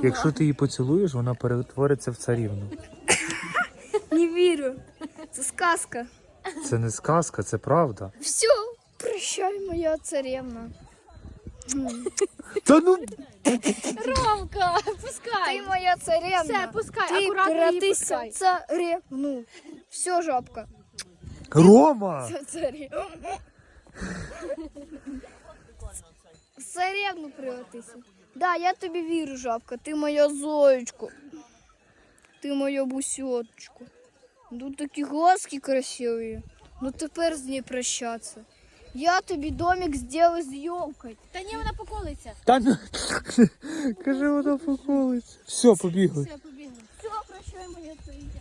Якщо ти її поцілуєш, вона перетвориться в царівну. Не вірю. Це сказка. Це не сказка, це правда. Все, прощай, моя царевна. Та ну! Ромка, пускай. Ти моя царевна. Все, пускай, Ти акуратно її превратися пускай. в царевну. Все, жабка. Рома! Це царевна. В царевну превратися. Да, я тобі вірю, жабка. Ти моя зоечка. Ти моя бусеточка. Ну такі глазки красиві. Ну тепер з нею прощатися. Я тобі домик зроблю з ёлкою. Та ні, вона поколиться. Та ну! Каже, вона поколиться. Все, побігли. Все, побігли. Все, прощай, моя царевна.